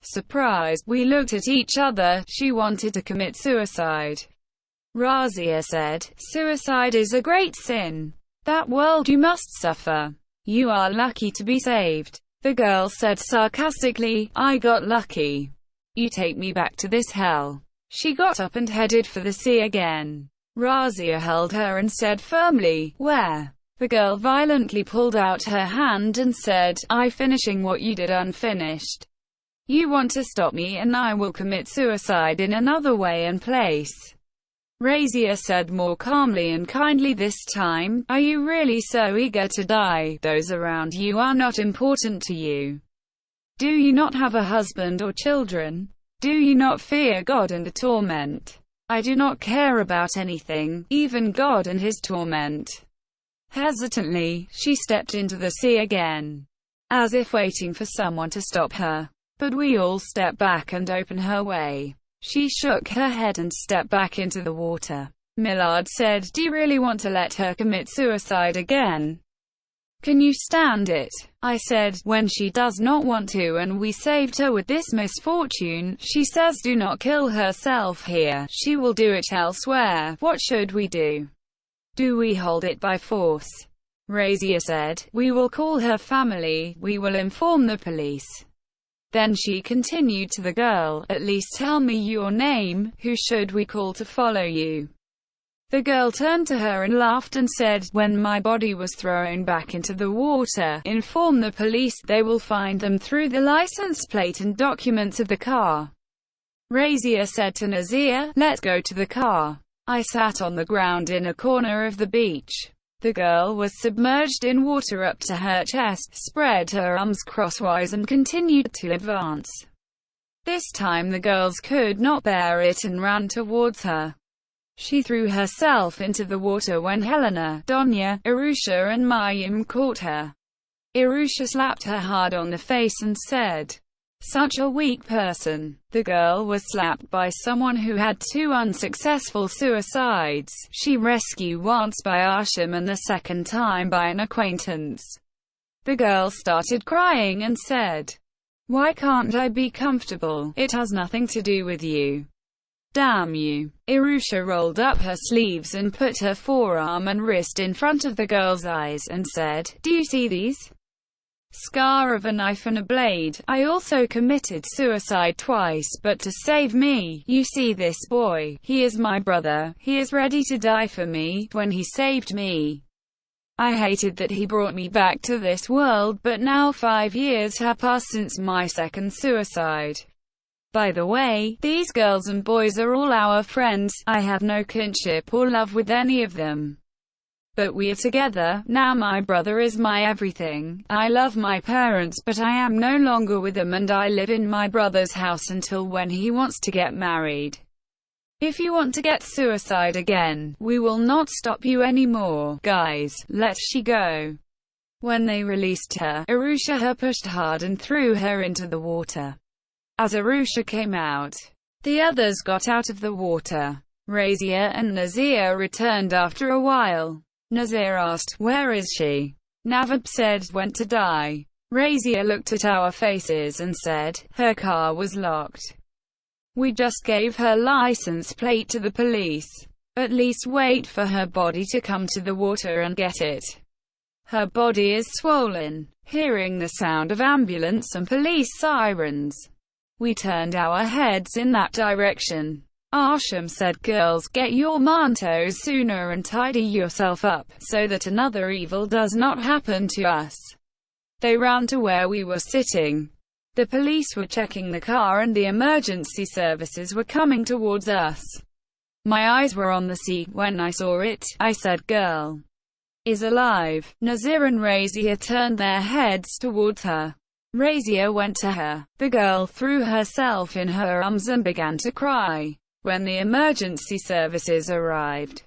Surprised, we looked at each other. She wanted to commit suicide. Razia said, "Suicide is a great sin. That world you must suffer. You are lucky to be saved." The girl said sarcastically, "I got lucky. You take me back to this hell." She got up and headed for the sea again. Razia held her and said firmly, "Where?" The girl violently pulled out her hand and said, "I finishing what you did unfinished. You want to stop me and I will commit suicide in another way and place." Razia said more calmly and kindly this time, "Are you really so eager to die? Those around you are not important to you. Do you not have a husband or children? Do you not fear God and the torment? I do not care about anything, even God and his torment." Hesitantly, she stepped into the sea again, as if waiting for someone to stop her. But we all stepped back and opened her way. She shook her head and stepped back into the water. Millard said, "Do you really want to let her commit suicide again? Can you stand it?" I said, "When she does not want to and we saved her with this misfortune, she says do not kill herself here, she will do it elsewhere. What should we do? Do we hold it by force?" Razia said, "We will call her family, we will inform the police." Then she continued to the girl, "At least tell me your name, who should we call to follow you?" The girl turned to her and laughed and said, "When my body was thrown back into the water, inform the police, they will find them through the license plate and documents of the car." Razia said to Nazir, "Let's go to the car." I sat on the ground in a corner of the beach. The girl was submerged in water up to her chest, spread her arms crosswise and continued to advance. This time the girls could not bear it and ran towards her. She threw herself into the water when Helena, Donya, Irusha and Mayim caught her. Irusha slapped her hard on the face and said, "Such a weak person." The girl was slapped by someone who had 2 unsuccessful suicides. She rescued once by Asham and the second time by an acquaintance. The girl started crying and said, "Why can't I be comfortable? It has nothing to do with you. Damn you." Irusha rolled up her sleeves and put her forearm and wrist in front of the girl's eyes and said, "Do you see these? Scar of a knife and a blade. I also committed suicide twice, but to save me. You see this boy? He is my brother. He is ready to die for me. When he saved me, I hated that he brought me back to this world, but now 5 years have passed since my second suicide. By the way, these girls and boys are all our friends. I have no kinship or love with any of them. But we are together, now my brother is my everything. I love my parents but I am no longer with them and I live in my brother's house until when he wants to get married. If you want to get suicide again, we will not stop you anymore. Guys, let she go." When they released her, Irusha pushed hard and threw her into the water. As Irusha came out, the others got out of the water. Razia and Nazir returned after a while. Nazir asked, "Where is she?" Navab said, "Went to die." Razia looked at our faces and said, "Her car was locked. We just gave her license plate to the police. At least wait for her body to come to the water and get it. Her body is swollen." Hearing the sound of ambulance and police sirens, we turned our heads in that direction. Asham said, "Girls, get your mantos sooner and tidy yourself up, so that another evil does not happen to us." They ran to where we were sitting. The police were checking the car and the emergency services were coming towards us. My eyes were on the sea. When I saw it, I said, "Girl is alive." Nazir and Razia turned their heads towards her. Razia went to her. The girl threw herself in her arms and began to cry. When the emergency services arrived,